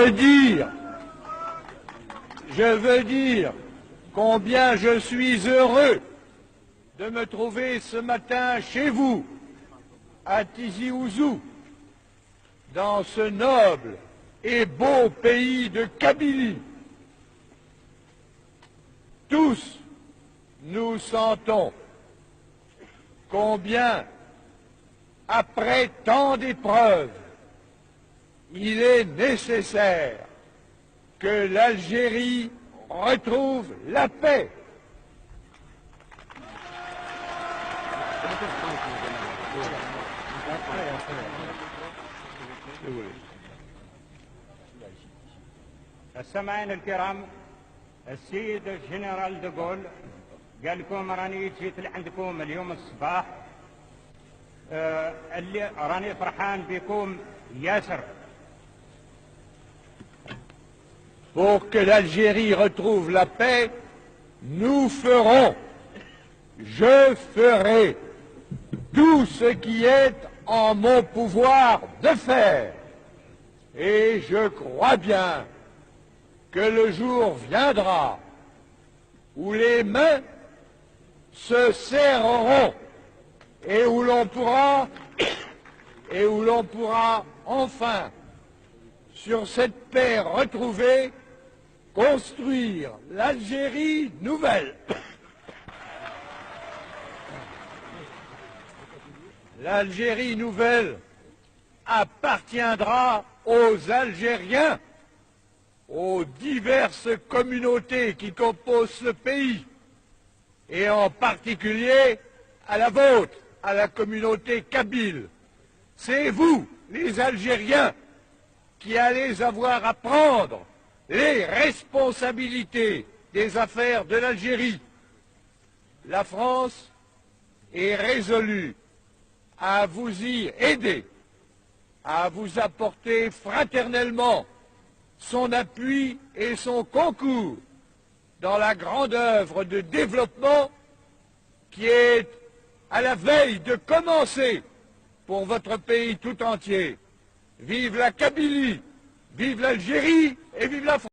dire, je veux dire combien je suis heureux de me trouver ce matin chez vous, à Tizi Ouzou, dans ce noble et beau pays de Kabylie. Tous, nous sentons combien, après tant d'épreuves, il est nécessaire que l'Algérie retrouve la paix. السامعين الكرام، السيد الجنرال دوغول قال لكم راني جيت لعندكم اليوم الصباح، اللي راني فرحان بكم ياسر. Pour que l'Algérie retrouve la paix, nous ferons, je ferai tout ce qui est en mon pouvoir de faire. Et je crois bien que le jour viendra où les mains se serreront et où l'on pourra enfin, sur cette paix retrouvée, construire l'Algérie nouvelle. L'Algérie nouvelle appartiendra aux Algériens, aux diverses communautés qui composent ce pays, et en particulier à la vôtre, à la communauté kabyle. C'est vous, les Algériens, qui allez avoir à prendre les responsabilités des affaires de l'Algérie. La France est résolue à vous y aider, à vous apporter fraternellement son appui et son concours dans la grande œuvre de développement qui est à la veille de commencer pour votre pays tout entier. Vive la Kabylie, vive l'Algérie et vive la France.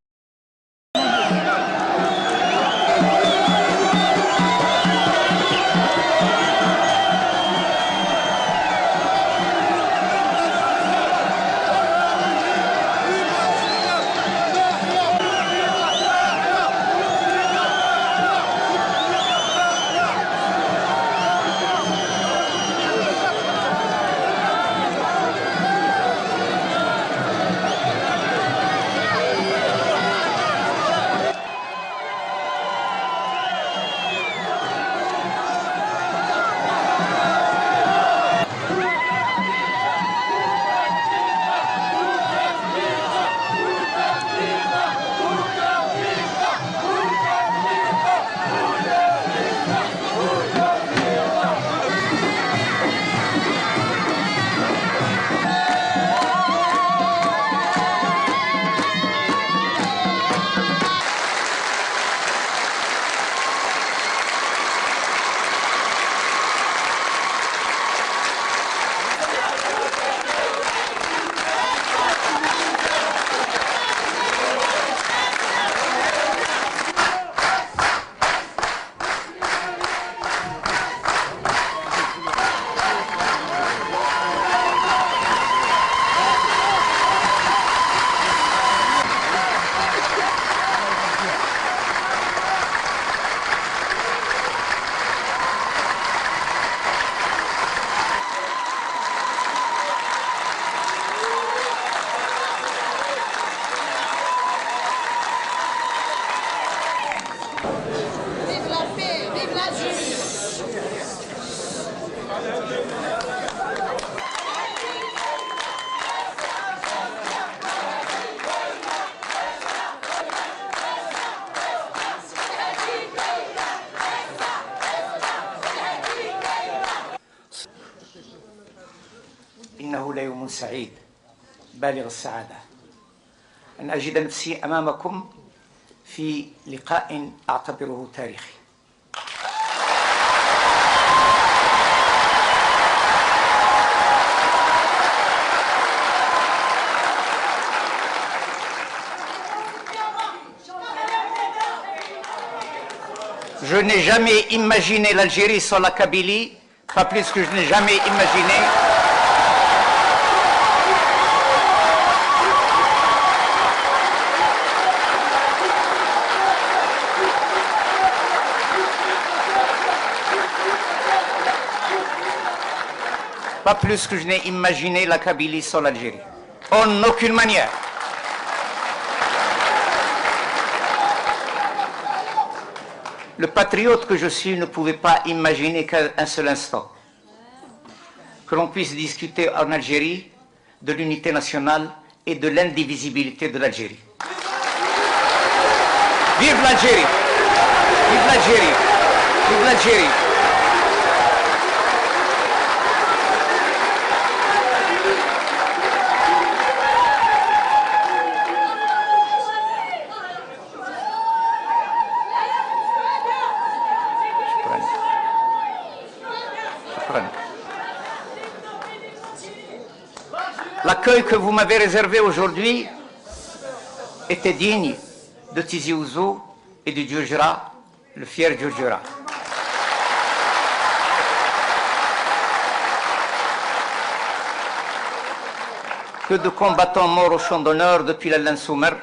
إنه ليوم سعيد بالغ السعادة أن أجد نفسي أمامكم في لقاء أعتبره تاريخي. Je n'ai jamais imaginé l'Algérie sans la Kabylie, pas plus que je n'ai jamais imaginé. Pas plus que je n'ai imaginé la Kabylie sans l'Algérie. En aucune manière. Le patriote que je suis ne pouvait pas imaginer qu'un seul instant que l'on puisse discuter en Algérie de l'unité nationale et de l'indivisibilité de l'Algérie. Vive l'Algérie! Vive l'Algérie! Vive l'Algérie! L'accueil que vous m'avez réservé aujourd'hui était digne de Tizi Ouzou et du Djoudjra, le fier Djoudjra. Que de combattants morts au champ d'honneur depuis l'Alain Soumer,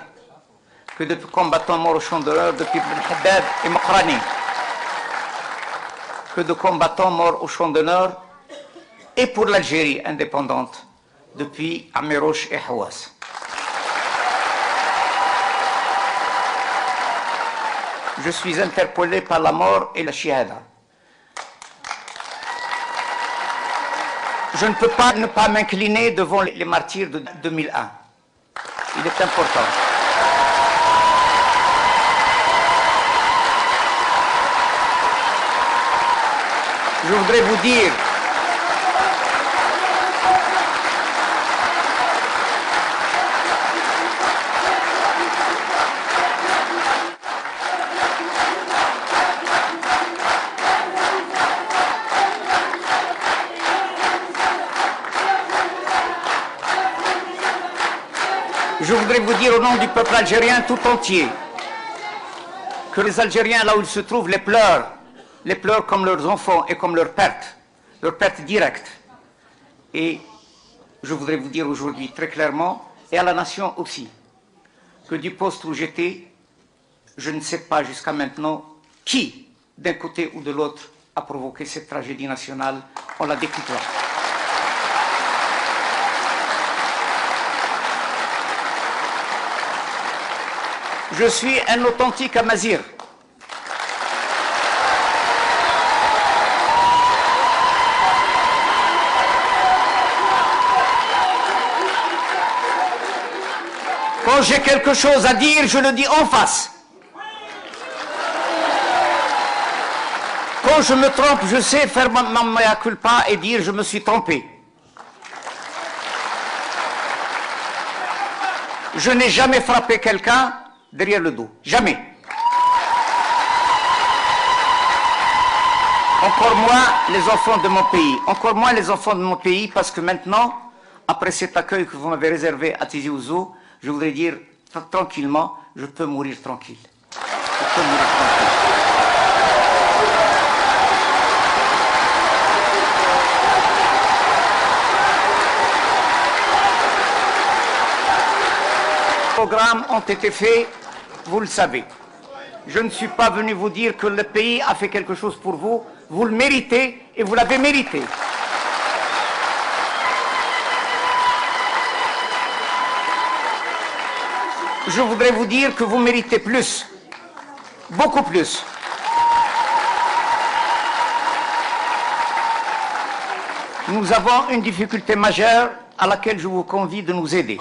que de combattants morts au champ d'honneur depuis Ben Haddad et Mokrani, que de combattants morts au champ d'honneur et pour l'Algérie indépendante depuis Amirouche et Hawass. Je suis interpellé par la mort et la shihada. Je ne peux pas ne pas m'incliner devant les martyrs de 2001. Il est important. Je voudrais vous dire au nom du peuple algérien tout entier que les Algériens, là où ils se trouvent, les pleurent comme leurs enfants et comme leur perte directe. Et je voudrais vous dire aujourd'hui très clairement, et à la nation aussi, que du poste où j'étais, je ne sais pas jusqu'à maintenant qui, d'un côté ou de l'autre, a provoqué cette tragédie nationale. On la découpera. Je suis un authentique Amazir. Quand j'ai quelque chose à dire, je le dis en face. Quand je me trompe, je sais faire ma mea culpa et dire je me suis trompé. Je n'ai jamais frappé quelqu'un derrière le dos. Jamais. Encore moins les enfants de mon pays. Encore moins les enfants de mon pays, parce que maintenant, après cet accueil que vous m'avez réservé à Tizi Ouzou, je voudrais dire tranquillement, je peux mourir tranquille. Je peux mourir tranquille. Les programmes ont été faits, vous le savez. Je ne suis pas venu vous dire que le pays a fait quelque chose pour vous. Vous le méritez et vous l'avez mérité. Je voudrais vous dire que vous méritez plus, beaucoup plus. Nous avons une difficulté majeure à laquelle je vous convie de nous aider.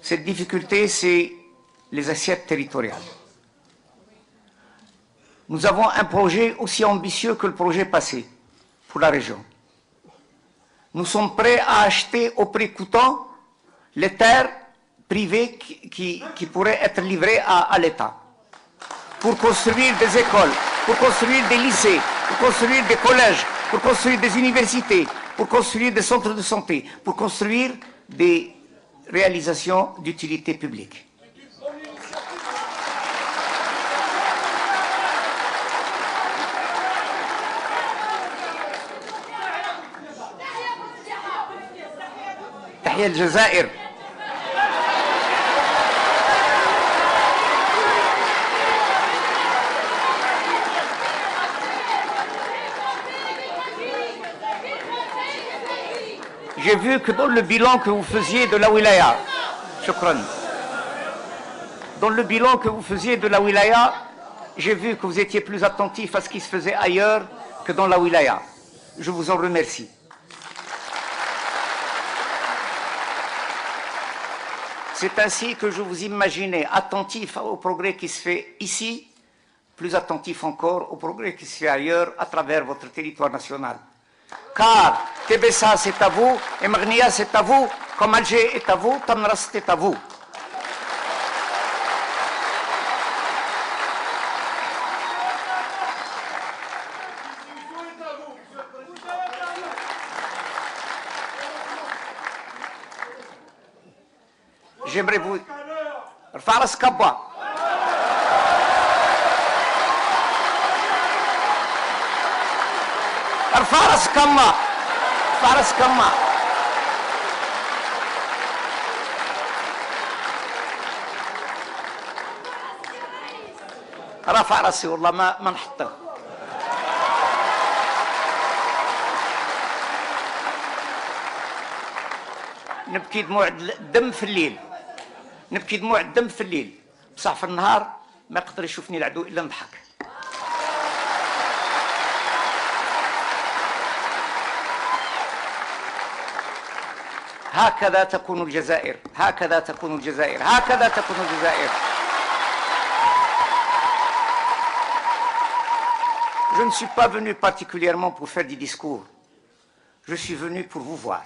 Cette difficulté, c'est les assiettes territoriales. Nous avons un projet aussi ambitieux que le projet passé pour la région. Nous sommes prêts à acheter au prix coûtant les terres privées qui pourraient être livrées à l'État pour construire des écoles, pour construire des lycées, pour construire des collèges, pour construire des universités, pour construire des centres de santé, pour construire des réalisations d'utilité publique. تحيا الجزائر. J'ai vu que dans le bilan que vous faisiez de la wilaya, shukran, dans le bilan que vous faisiez de la wilaya, j'ai vu que vous étiez plus attentif à ce qui se faisait ailleurs que dans la wilaya. Je vous en remercie. C'est ainsi que je vous imaginais attentif au progrès qui se fait ici, plus attentif encore au progrès qui se fait ailleurs à travers votre territoire national. Car Tébessa c'est à vous, et Marnia c'est à vous, comme Alger est à vous, Tamras est à vous. J'aimerais vous... Faras Kabba. Faras Kamma. Faras Kamma. رفع راسي والله ما نحطه. نبكي دموع الدم في الليل. نبكي دموع الدم في الليل، بصح في النهار ما يقدر يشوفني العدو الا نضحك. هكذا تكون الجزائر، هكذا تكون الجزائر، هكذا تكون الجزائر. Je ne suis pas venu particulièrement pour faire des discours. Je suis venu pour vous voir.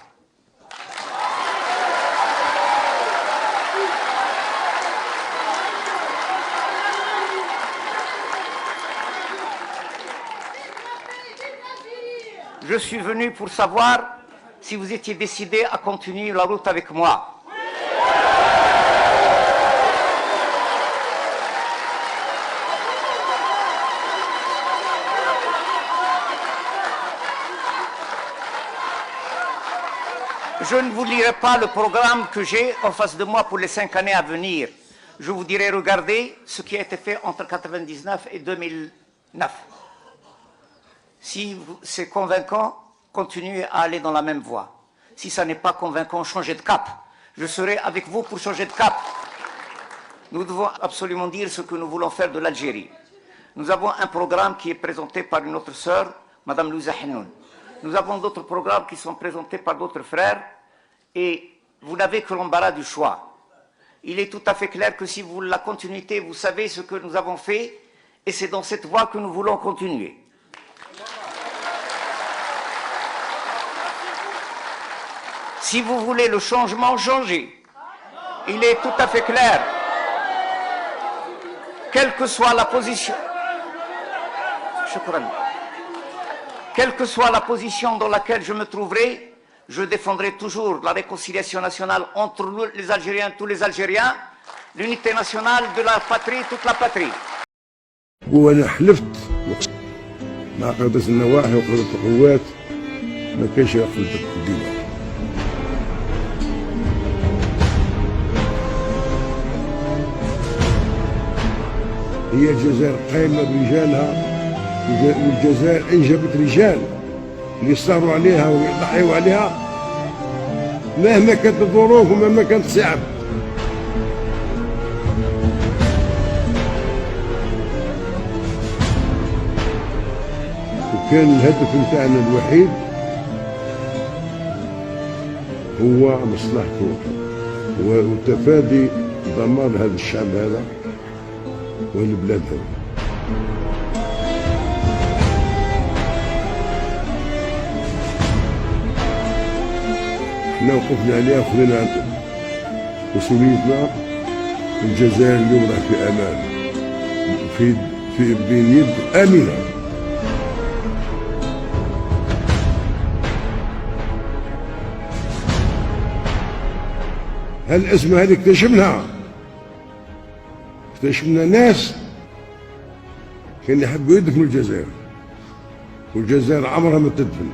Je suis venu pour savoir si vous étiez décidé à continuer la route avec moi. Je ne vous lirai pas le programme que j'ai en face de moi pour les 5 années à venir. Je vous dirai, regardez ce qui a été fait entre 1999 et 2009. Si c'est convaincant, continuez à aller dans la même voie. Si ça n'est pas convaincant, changez de cap. Je serai avec vous pour changer de cap. Nous devons absolument dire ce que nous voulons faire de l'Algérie. Nous avons un programme qui est présenté par une autre sœur, Madame Louisa Hennoun. Nous avons d'autres programmes qui sont présentés par d'autres frères et vous n'avez que l'embarras du choix. Il est tout à fait clair que si vous voulez la continuité, vous savez ce que nous avons fait et c'est dans cette voie que nous voulons continuer. Si vous voulez le changement, changez. Il est tout à fait clair. Quelle que soit la position... Quelle que soit la position dans laquelle je me trouverai, je défendrai toujours la réconciliation nationale entre nous, les Algériens, tous les Algériens, l'unité nationale de la patrie, toute la patrie. وانا حلفت مع قادة النواحي وقادة القوات ما كانش يقتل الدماء. هي الجزائر قايمة برجالها والجزائر انجبت رجال اللي صاروا عليها ويضحيوا عليها مهما كانت الظروف ومهما كانت صعب. وكان الهدف نتاعنا الوحيد هو مصلحته وتفادي دمار هذا الشعب هذا والبلاد هذا. احنا وقفنا عليها وخذينا مسؤوليتنا. الجزائر اليوم راح في امان في بين يد امنه. هالازمه هذه اكتشفنا ناس كانوا يحبوا يدفنوا الجزائر والجزائر عمرها ما تدفن.